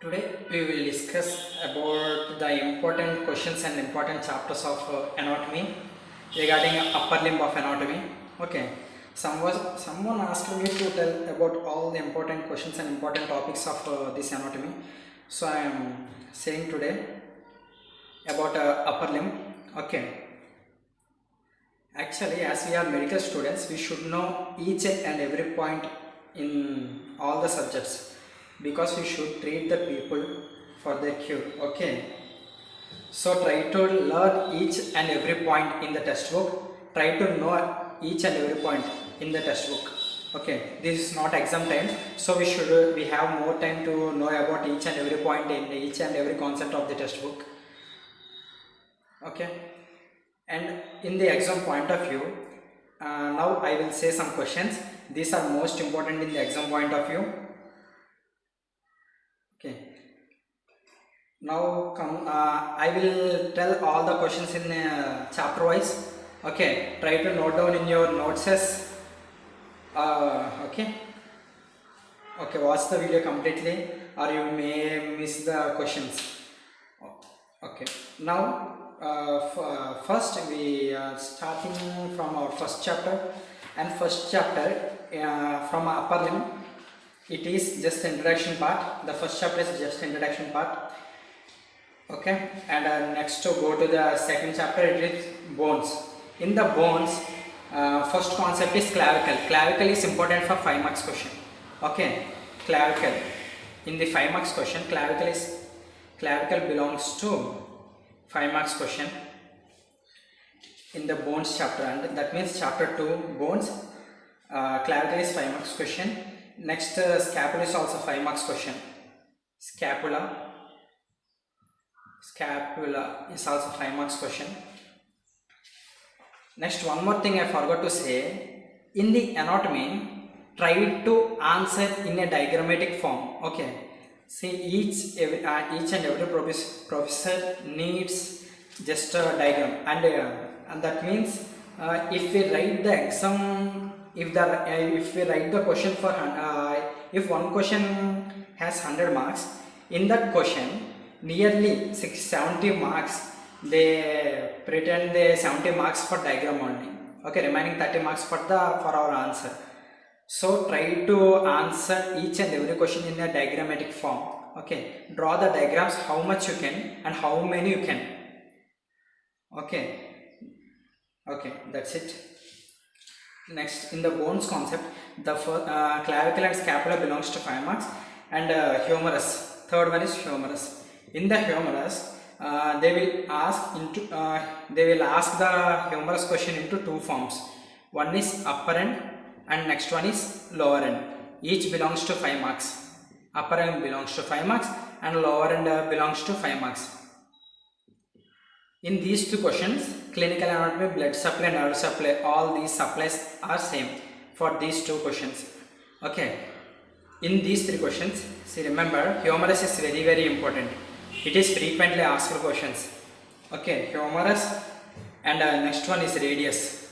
Today we will discuss about the important questions and important chapters of anatomy regarding upper limb of anatomy. Okay, someone asked me to tell about all the important questions and important topics of this anatomy. So I am saying today about upper limb. Okay, actually as we are medical students, we should know each and every point in all the subjects, because we should treat the people for their cure. Okay, so try to learn each and every point in the textbook, try to know each and every point in the textbook. Okay, this is not exam time, so we have more time to know about each and every point in each and every concept of the textbook. Okay, and in the exam point of view, now I will say some questions. These are most important in the exam point of view. Okay, now I will tell all the questions in chapter wise. Okay, try to note down in your notes. Okay, watch the video completely or you may miss the questions. Okay, now first we are starting from our first chapter, and first chapter from upper limb. It is just introduction part. The first chapter is just introduction part. Okay, and next to go to the second chapter, it is bones. In the bones, first concept is clavicle. Clavicle is important for 5 marks question. Okay, clavicle. In the 5 marks question, clavicle belongs to 5 marks question in the bones chapter, and that means chapter 2 bones. Clavicle is 5 marks question. Next, scapula is also 5 marks question. Scapula is also 5 marks question. Next, one more thing I forgot to say. In the anatomy, try to answer in a diagrammatic form. Okay, see, each and every professor needs just a diagram, and that means if we write the exam, if we write the question for if one question has 100 marks, in that question nearly 70 marks they pretend the 70 marks for diagram only. Okay, remaining 30 marks for our answer. So try to answer each and every question in a diagrammatic form. Okay, draw the diagrams how much you can and how many you can. Okay, that's it. Next, in the bones concept, the clavicle and scapula belongs to 5 marks, and humerus, third one is humerus. In the humerus, they will ask the humerus question into 2 forms. One is upper end and next one is lower end. Each belongs to 5 marks. Upper end belongs to 5 marks and lower end belongs to 5 marks. In these 2 questions, clinical anatomy, blood supply, nerve supply, all these supplies are same for these 2 questions. Okay, in these 3 questions, see, remember, humerus is very, very important. It is frequently asked questions. Okay, humerus, and next one is radius.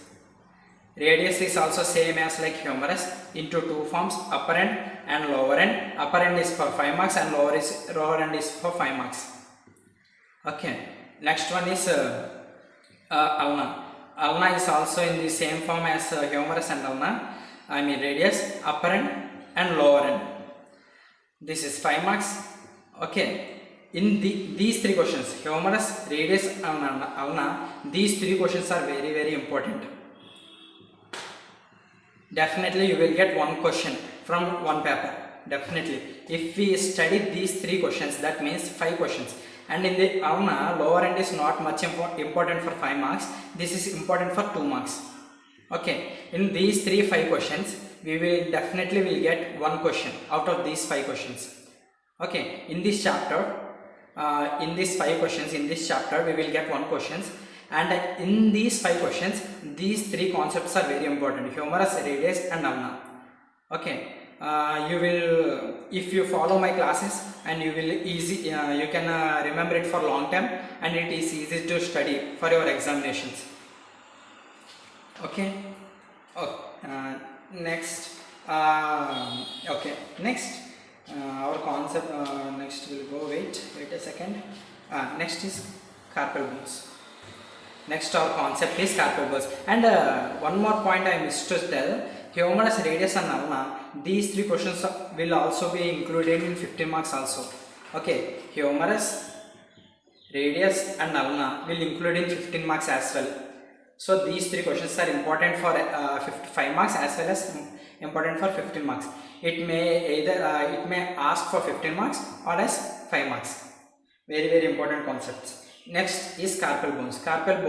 Radius is also same as like humerus into 2 forms, upper end and lower end. Upper end is for 5 marks and lower end is for 5 marks. Okay, next one is ulna. Ulna is also in the same form as humerus and ulna. I mean radius, upper end and lower end. This is 5 marks. Okay, in these 3 questions, humerus, radius and ulna, these 3 questions are very, very important. Definitely you will get 1 question from 1 paper. Definitely, if we study these 3 questions, that means 5 questions. And in the ulna, lower end is not much important for 5 marks. This is important for 2 marks. Okay, in these 5 questions, we will definitely get 1 question out of these 5 questions. Okay, in this chapter, in these 5 questions, in this chapter, we will get 1 questions. And in these 5 questions, these 3 concepts are very important: humerus, radius and ulna. Okay, you will, if you follow my classes, and you will you can remember it for long time, and it is easy to study for your examinations. Okay, next, our concept, next we'll go, wait a second. Next is carpal bones. Next our concept is carpal bones. And one more point I missed to tell, humerus, radius and ulna, these three questions will also be included in 15 marks also. Okay, humerus, radius and ulna will include in 15 marks as well. So these three questions are important for 5 marks as well as important for 15 marks. It may either it may ask for 15 marks or as 5 marks. Very important concepts. Next is carpal bones. Carpal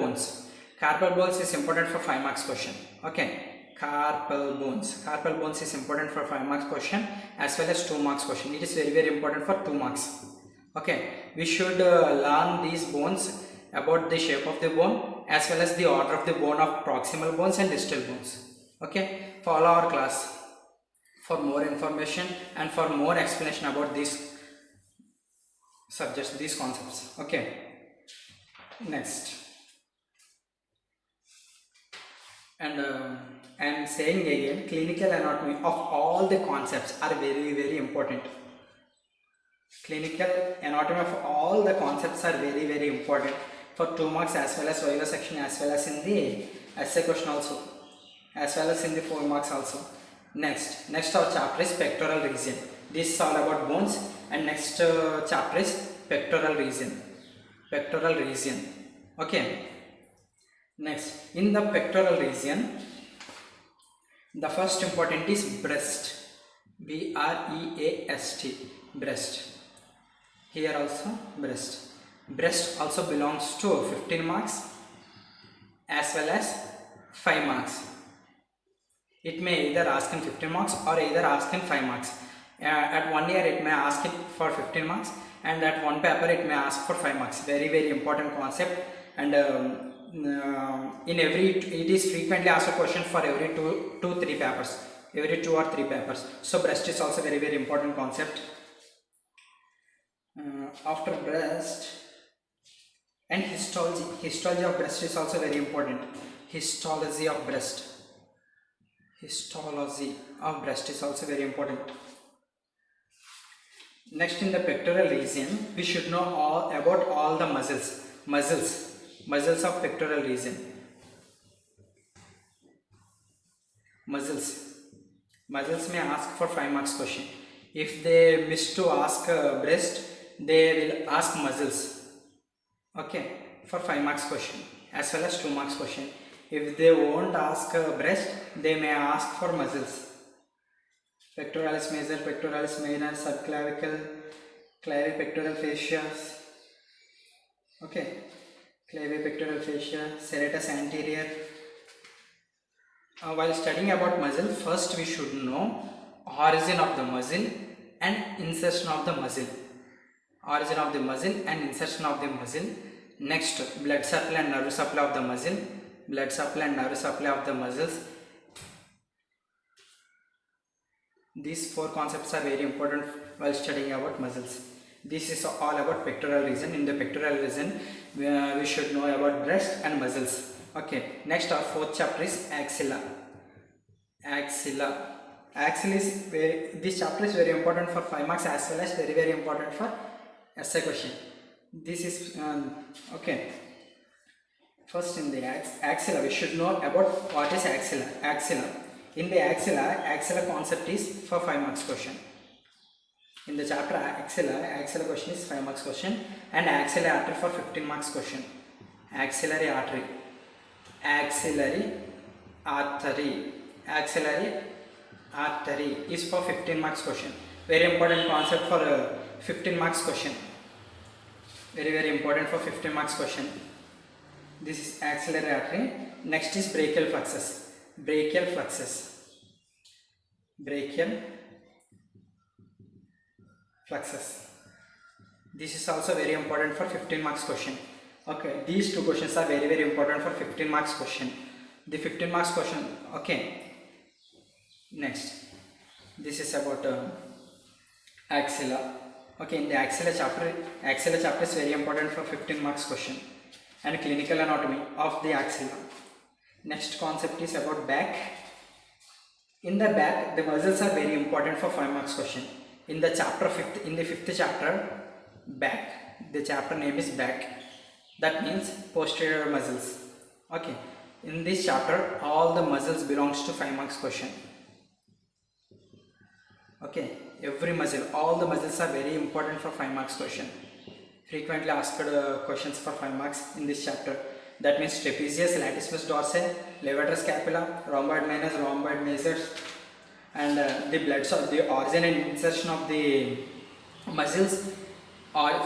bones is important for 5 marks question. Okay, carpal bones is important for 5 marks question as well as 2 marks question. It is very important for 2 marks. Okay, we should learn these bones, about the shape of the bone as well as the order of the bone of proximal bones and distal bones. Okay, follow our class for more information and for more explanation about these subjects, these concepts. Okay, next, and I am saying again, clinical anatomy of all the concepts are very important. Clinical anatomy of all the concepts are very important for 2 marks as well as vivisection, as well as in the essay question also, as well as in the 4 marks also. Next our chapter is pectoral region. This is all about bones, and next chapter is pectoral region. Okay, next, in the pectoral region, the first important is breast. B-R-E-A-S-T, breast. Here also breast. Breast also belongs to 15 marks as well as 5 marks. It may either ask in 15 marks or either ask in 5 marks. At 1 year it may ask it for 15 marks, and at 1 paper it may ask for 5 marks. Very important concept, and in every, it is frequently asked a question for every 2-3 papers, every 2 or 3 papers. So breast is also very important concept. After breast, and histology of breast is also very important. Histology of breast is also very important. Next, in the pectoral region, we should know about all the muscles of pectoral region. Muscles may ask for 5 marks question. If they miss to ask breast, they will ask muscles. Okay, for 5 marks question as well as 2 marks question. If they won't ask breast, they may ask for muscles. Pectoralis major, pectoralis minor, subclavicle, clavipectoral fascia. Okay, clavipectoral fascia, serratusanterior. While studying about muscle, first we should know origin of the muscle and insertion of the muscle. Origin of the muscle and insertion of the muscle. Next, blood supply and nerve supply of the muscle. Blood supply and nerve supply of the muscles. These 4 concepts are very important while studying about muscles. This is all about pectoral region. In the pectoral region, we should know about breast and muscles. Okay, next our 4th chapter is axilla. Axilla is this chapter is very important for 5 marks as well as very important for essay question. This is okay. First, in the axilla, we should know about what is axilla. In the axilla concept is for 5 marks question. In the chapter axilla question is 5 marks question, and axillary artery for 15 marks question. Axillary artery is for 15 marks question. Very important concept for 15 marks question. Very important for 15 marks question. This is axillary artery. Next is brachial plexus. This is also very important for 15 marks question. Okay, these 2 questions are very important for 15 marks question. The 15 marks question. Okay, next, this is about axilla. Okay, in the axilla chapter is very important for 15 marks question, and clinical anatomy of the axilla. Next concept is about back. In the back, the muscles are very important for 5 marks question. in the fifth chapter, back. The chapter name is back. That means posterior muscles. Okay. In this chapter, all the muscles belongs to 5 marks question. Okay. Every muscle, all the muscles are very important for 5 marks question. Frequently asked questions for 5 marks in this chapter. That means trapezius, latissimus dorsi, levator scapula, rhomboid minor, rhomboid major, and the blood source, the origin and insertion of the muscles.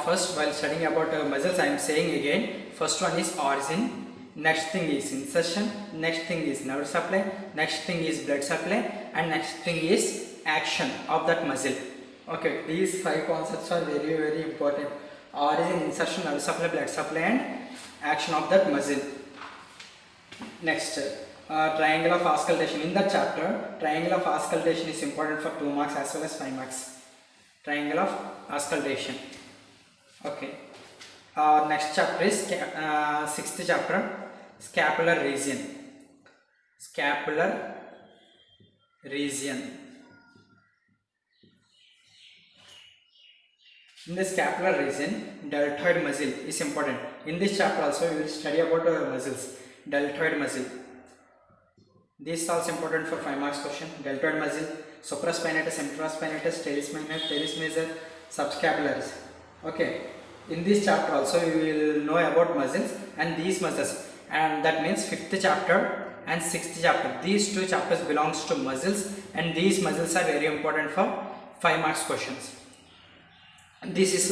First, while studying about muscles, I am saying again, first one is origin, next thing is insertion, next thing is nerve supply, next thing is blood supply, and next thing is action of that muscle. Okay, these 5 concepts are very, very important. Origin, insertion, nerve supply, blood supply, and action of that muscle. Next, triangle of auscultation. In that chapter, triangle of auscultation is important for 2 marks as well as 5 marks. Triangle of auscultation. Okay. Next chapter is 6th chapter, scapular region. Scapular region. In the scapular region, deltoid muscle is important. In this chapter also we will study about muscles. Deltoid muscle. This is also important for 5 marks question. Deltoid muscle, supraspinatus, infraspinatus, terisminor, terismajor, subscapularis. Okay. In this chapter also we will know about muscles and these muscles, and that means 5th chapter and 6th chapter. These 2 chapters belongs to muscles, and these muscles are very important for 5 marks questions. This is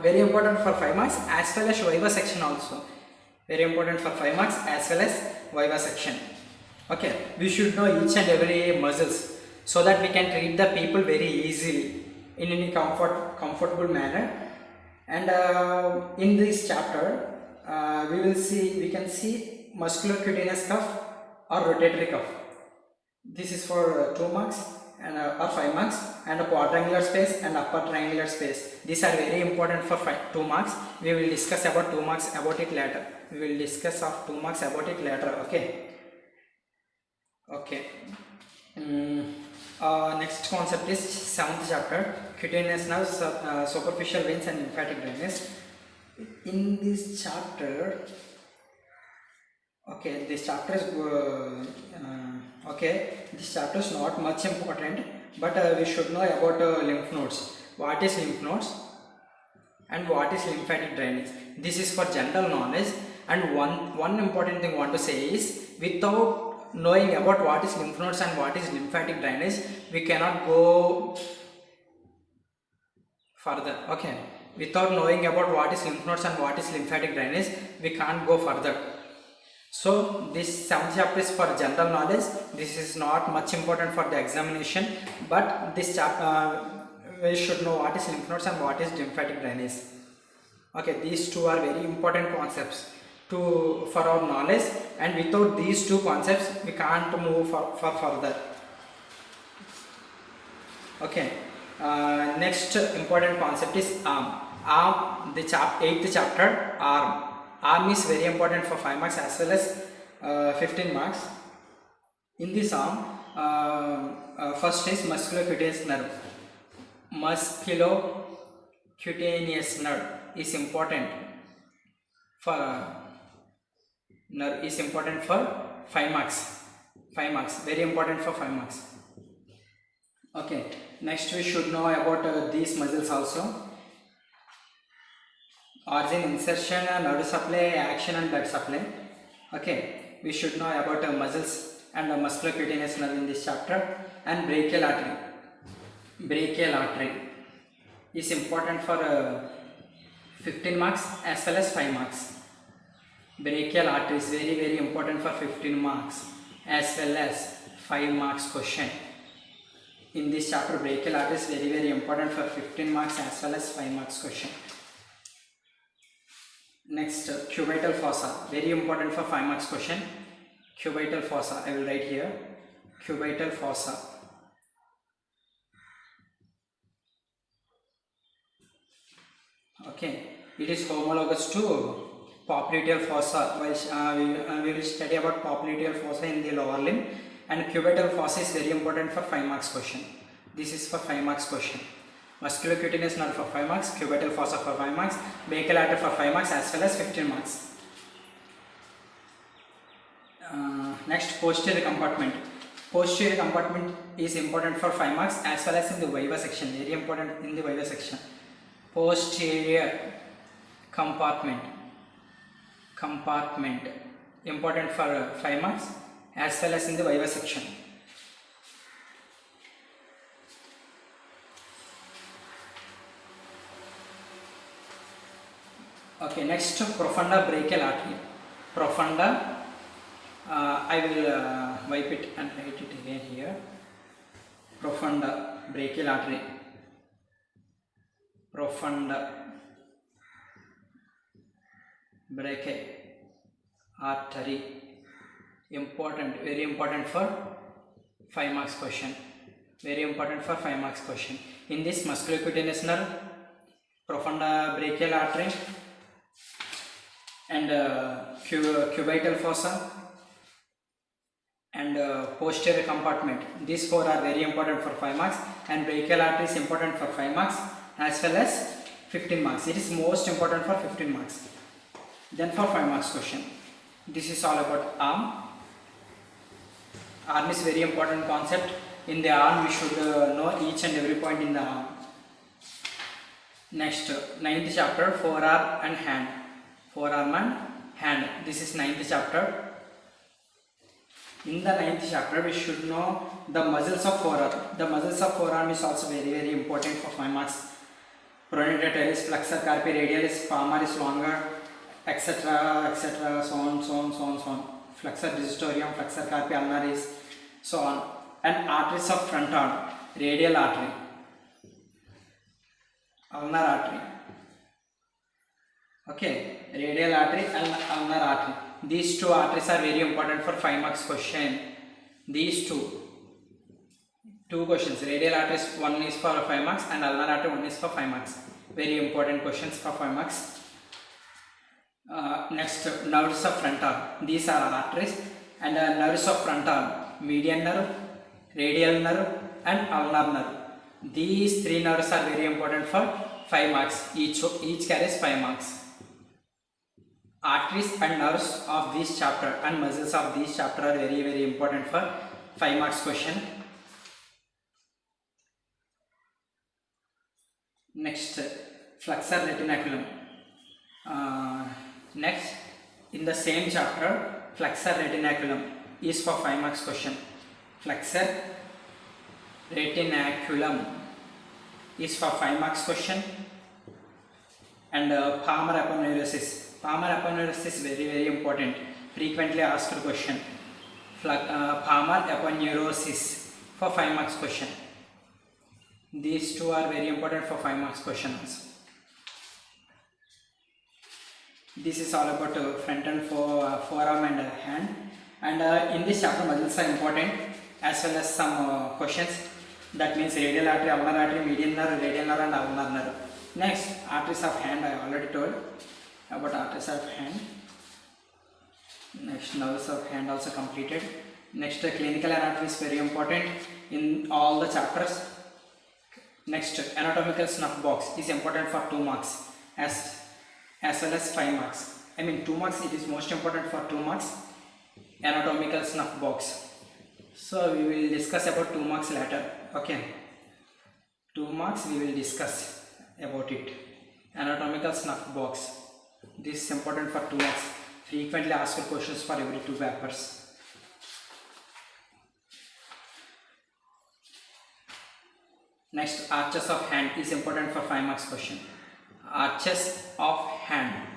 very important for 5 marks as well as viva section also. Very important for 5 marks as well as viva section. Okay, we should know each and every muscles so that we can treat the people very easily in any comfortable manner. And in this chapter, we can see musculocutaneous cuff or rotatory cuff. This is for 2 marks and or 5 marks, and a quadrangular space and upper triangular space. These are very important for 2 marks. We will discuss about 2 marks about it later. We will discuss of 2 marks about it later. Okay. Okay. Next concept is 7th chapter, cutaneous nerves, superficial veins and lymphatic drainage. In this chapter, okay, this chapter is not much important, but we should know about lymph nodes. What is lymph nodes and what is lymphatic drainage? This is for general knowledge, and one important thing I want to say is, without knowing about what is lymph nodes and what is lymphatic drainage, we cannot go further. Okay, without knowing about what is lymph nodes and what is lymphatic drainage, we can't go further. So this 7th chapter is for general knowledge. This is not much important for the examination, but this chapter we should know what is lymph nodes and what is lymphatic drainage. Okay, these 2 are very important concepts for our knowledge, and without these 2 concepts we can't move for further. Okay. Next important concept is arm. Arm, the 8th chapter, arm. Arm is very important for 5 marks as well as 15 marks. In this arm, first is musculocutaneous nerve. Musculocutaneous nerve is important for 5 marks. 5 marks, very important for 5 marks. Okay, next we should know about these muscles also. Origin, insertion, nerve supply, action and blood supply. Okay, we should know about muscles and musculocutaneous nerve in this chapter. And brachialartery. Brachialartery is important for 15 marks as well as 5 marks. Brachialartery is very, very important for 15 marks as well as 5 marks question. In this chapter, brachialartery is very, very important for 15 marks as well as 5 marks question. Next, cubital fossa, very important for 5 marks question. Cubital fossa, I will write here. Cubital fossa. Okay, it is homologous to popliteal fossa. We will study about popliteal fossa in the lower limb, and cubital fossa is very important for 5 marks question. This is for 5 marks question. musculocutaneous nerve for 5 marks, cubital fossa for 5 marks, brachial artery for 5 marks as well as 15 marks. Next, posterior compartment. Posterior compartment is important for 5 marks as well as in the viva section, very important in the viva section. Posterior compartment important for 5 marks as well as in the viva section. Okay, next profunda brachial artery. Profunda, I will wipe it and write it again here. Profunda brachial artery. Profunda brachial artery. Important, very important for 5 marks question. Very important for 5 marks question. In this musculocutaneous nerve, profunda brachial artery, and cubital fossa and posterior compartment. These 4 are very important for 5 marks, and brachial artery is important for 5 marks as well as 15 marks. It is most important for 15 marks. Then for 5 marks question, this is all about arm. Arm is very important concept. In the arm we should know each and every point in the arm. Next, 9th chapter, forearm and hand. Forearm and hand. This is 9th chapter. In the 9th chapter we should know the muscles of forearm. The muscles of forearm is also very important for 5 marks. Pronator teres, flexor carpi radialis, palmaris longa, etc., etc., so on. Flexor digitorum, flexor carpi ulnaris, so on. And arteries of front arm, radial artery, ulnar artery. Okay, radial artery and ulnar artery. These 2 arteries are very important for 5 marks question. These two questions, radial arteries, 1 is for 5 marks and ulnar artery 1 is for 5 marks. Very important questions for 5 marks. Next, nerves of front arm. These are arteries, and nerves of front arm, median nerve, radial nerve and ulnar nerve. These 3 nerves are very important for 5 marks. Each carries 5 marks. Arteries and nerves of this chapter and muscles of this chapter are very important for 5 marks question. Next, flexor retinaculum. Next, in the same chapter, flexor retinaculum is for 5 marks question. Flexor retinaculum is for 5 marks question. And palmar aponeurosis. Palmar aponeurosis is very important. Frequently asked question. Palmar aponeurosis for 5 marks question. These 2 are very important for 5 marks questions. This is all about front and forearm and hand. And in this chapter, muscles are important as well as some questions. That means radial artery, ulnar artery, median nerve, radial nerve and ulnar nerve. Next, arteries of hand. I already told about arteries of hand. Next, nerves of hand also completed. Next, clinical anatomy is very important in all the chapters. Next, anatomical snuff box is important for 2 marks as well as 5 marks. I mean 2 marks, it is most important for 2 marks. Anatomical snuff box. So we will discuss about 2 marks later. Okay, 2 marks we will discuss about it. Anatomical snuff box. This is important for 2 marks. Frequently asked questions for every 2 papers. Next, arches of hand is important for 5 marks question. Arches of hand.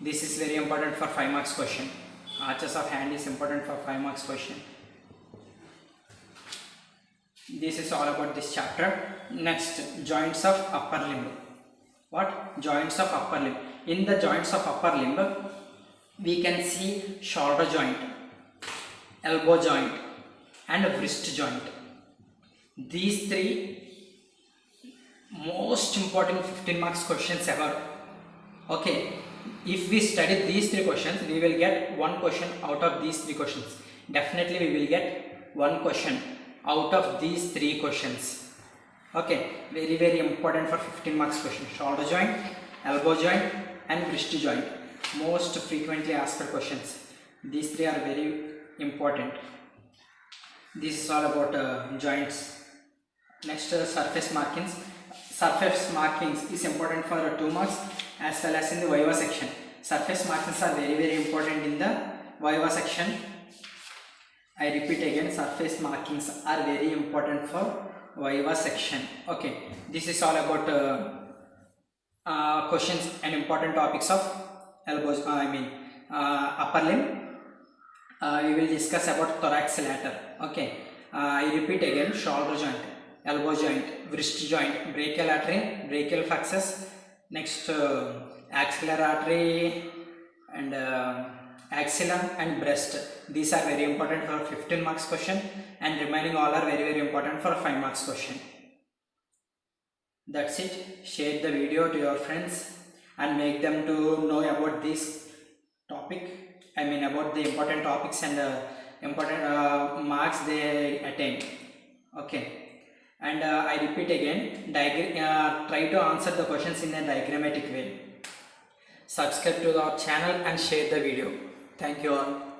This is very important for 5 marks question. Arches of hand is important for 5 marks question. This is all about this chapter. Next, joints of upper limb. What? Joints of upper limb. In the joints of upper limb, we can see shoulder joint, elbow joint and wrist joint. These 3 most important 15 marks questions ever. Okay, if we study these 3 questions, we will get 1 question out of these 3 questions. Definitely we will get 1 question out of these 3 questions. Okay, very important for 15 marks question. Shoulder joint, elbow joint and wrist joint. Most frequently asked questions. These three are very important. This is all about joints. Next, surface markings. Surface markings is important for 2 marks as well as in the viva section. Surface markings are very important in the viva section. I repeat again, surface markings are very important for viva section. Okay, this is all about questions and important topics of elbows. Upper limb. We will discuss about thorax later. Okay, I repeat again, shoulder joint, elbow joint, wrist joint, brachialartery, brachialplexus, next axillaryartery and axilla and breast. These are very important for 15 marks question, and remaining all are very important for 5 marks question. That's it. Share the video to your friends and make them to know about this topic. About the important topics and important marks they attain. Okay, and I repeat again, try to answer the questions in a diagrammatic way. Subscribe to our channel and share the video. Thank you all.